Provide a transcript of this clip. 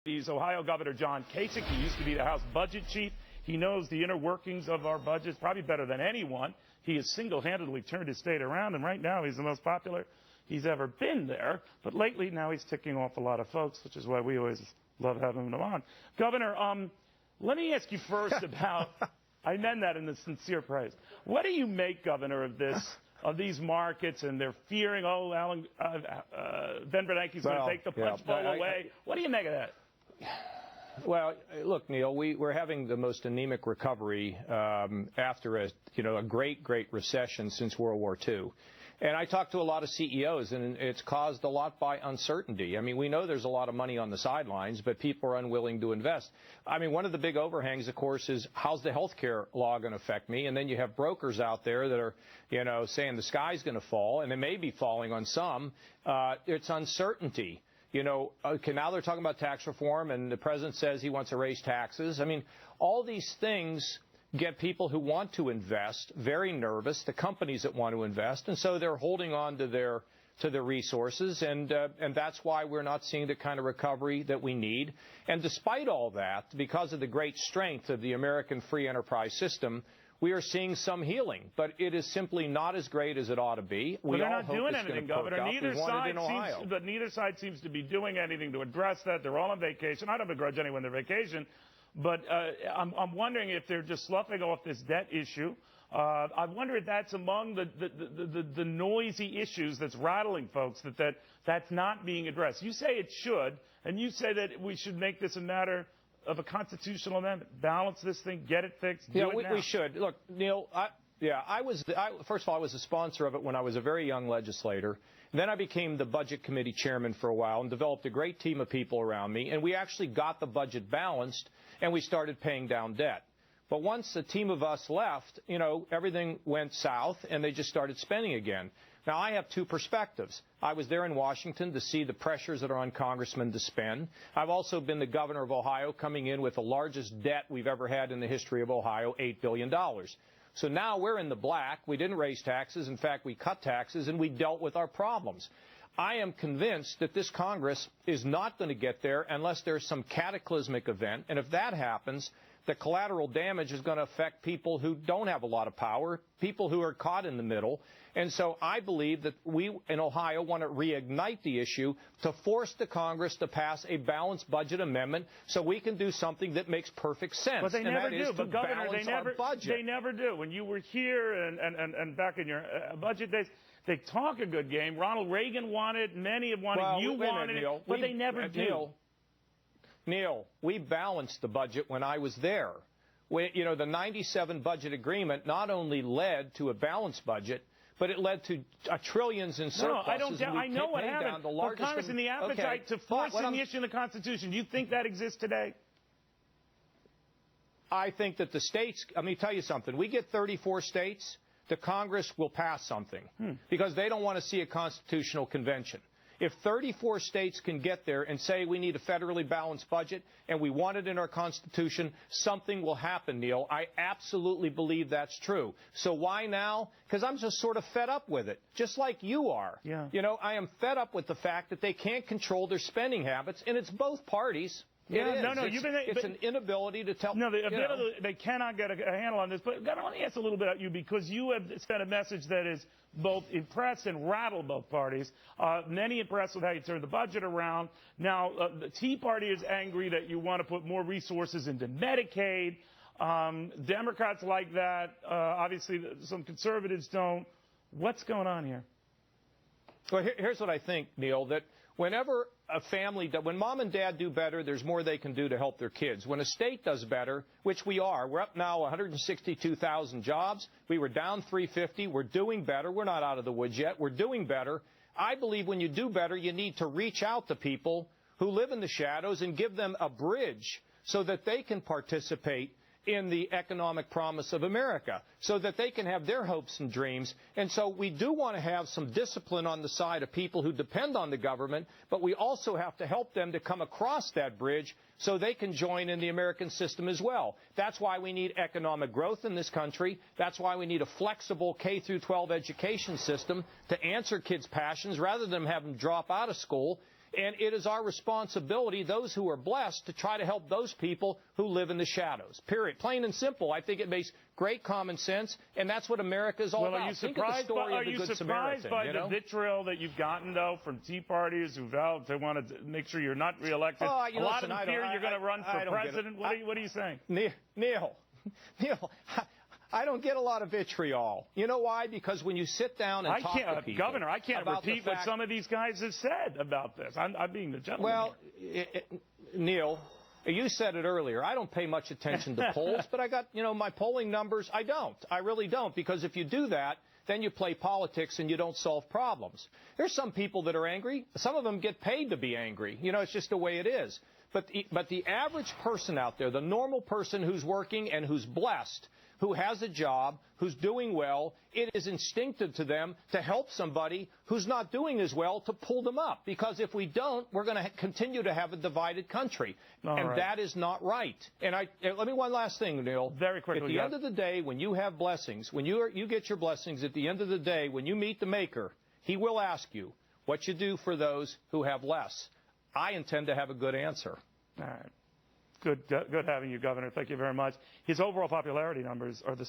He's Ohio Governor John Kasich. He used to be the House budget chief. He knows the inner workings of our budgets probably better than anyone. He has single-handedly turned his state around, and right now he's the most popular he's ever been there. But lately now he's ticking off a lot of folks, which is why we always love having him on. Governor, let me ask you first about, I meant that in the sincere praise. What do you make, Governor, of this? Of these markets, and they're fearing, Ben Bernanke's going to take the punch bowl away. What do you make of that? Well, look, Neil, we're having the most anemic recovery after a great recession since World War II. And I talked to a lot of CEOs, and it's caused a lot by uncertainty. I mean, we know there's a lot of money on the sidelines, but people are unwilling to invest. I mean, one of the big overhangs, of course, is how's the health care law going to affect me? And then you have brokers out there that are, saying the sky's going to fall, and it may be falling on some. It's uncertainty. Okay, now they're talking about tax reform, and the president says he wants to raise taxes. I mean, all these things get people who want to invest very nervous, the companies that want to invest, and so they're holding on to their resources, and that's why we're not seeing the kind of recovery that we need. And despite all that, because of the great strength of the American free enterprise system, we are seeing some healing, but it is simply not as great as it ought to be. But they're not doing anything, Governor. Neither side seems to be doing anything to address that. They're all on vacation. I don't begrudge anyone their vacation, but I'm wondering if they're just sloughing off this debt issue. I wonder if that's among the noisy issues that's rattling folks, that's not being addressed. You say it should, and you say that we should make this a matter of a constitutional amendment, balance this thing, get it fixed, do it now. We should. Look, Neil, first of all, I was a sponsor of it when I was a very young legislator. Then I became the Budget Committee chairman for a while and developed a great team of people around me, and we actually got the budget balanced, and we started paying down debt. But once a team of us left, everything went south, and they just started spending again. Now, I have two perspectives. I was there in Washington to see the pressures that are on congressmen to spend. I've also been the governor of Ohio, coming in with the largest debt we've ever had in the history of Ohio, $8 billion. So now we're in the black. We didn't raise taxes. In fact, we cut taxes, and we dealt with our problems. I am convinced that this Congress is not going to get there unless there's some cataclysmic event. And if that happens, the collateral damage is going to affect people who don't have a lot of power, people who are caught in the middle. And so I believe that we in Ohio want to reignite the issue to force the Congress to pass a balanced budget amendment so we can do something that makes perfect sense. But they never do. But, Governor, they never do. When you were here and back in your budget days, they talk a good game. Ronald Reagan wanted, many have wanted, you wanted it, but they never do. Neil, we balanced the budget when I was there. The 97 budget agreement not only led to a balanced budget, but it led to trillions in surpluses. I know what happened. But Congress, in the appetite to force the issue in the Constitution, do you think that exists today? I think that the states, let me tell you something. We get 34 states, the Congress will pass something because they don't want to see a constitutional convention. If 34 states can get there and say we need a federally balanced budget and we want it in our Constitution, something will happen, Neil. I absolutely believe that's true. So why now? Because I'm just sort of fed up with it, just like you are. Yeah. I am fed up with the fact that they can't control their spending habits, and it's both parties. Yeah, it's an inability to tell. No, they cannot get a handle on this. But Governor, let me ask a little bit about you, because you have sent a message that is both impressed and rattled both parties. Many impressed with how you turned the budget around. Now, the Tea Party is angry that you want to put more resources into Medicaid. Democrats like that. Obviously, some conservatives don't. What's going on here? Well, here's what I think, Neil, that whenever a family, when mom and dad do better, there's more they can do to help their kids. When a state does better, which we are, we're up now 162,000 jobs. We were down 350. We're doing better. We're not out of the woods yet. We're doing better. I believe when you do better, you need to reach out to people who live in the shadows and give them a bridge so that they can participate in the economic promise of America, so that they can have their hopes and dreams. And so we do want to have some discipline on the side of people who depend on the government, but we also have to help them to come across that bridge so they can join in the American system as well. That's why we need economic growth in this country. That's why we need a flexible K-12 education system to answer kids' passions rather than have them drop out of school. And it is our responsibility, those who are blessed, to try to help those people who live in the shadows. Period. Plain and simple. I think it makes great common sense, and that's what America is all about. Are you surprised by the vitriol that you've gotten, though, from Tea Parties who vowed they want to make sure you're not reelected? A lot of them fear you're going to run for president. What are you saying? Neil, I don't get a lot of vitriol. You know why? Because when you sit down and talk to people, Governor, I can't repeat what some of these guys have said about this. I'm being the gentleman. Well, Neil, you said it earlier. I don't pay much attention to polls, but I got, my polling numbers. I don't. I really don't, because if you do that, then you play politics and you don't solve problems. There's some people that are angry. Some of them get paid to be angry. It's just the way it is. But the average person out there, the normal person who's working and who's blessed, who has a job, who's doing well, it is instinctive to them to help somebody who's not doing as well, to pull them up. Because if we don't, we're going to continue to have a divided country. That is not right. And let me one last thing, Neil. Very quickly. At the end of the day, when you have blessings, when you get your blessings, at the end of the day, when you meet the Maker, He will ask you what you do for those who have less. I intend to have a good answer. All right. Good having you, Governor. Thank you very much. His overall popularity numbers are the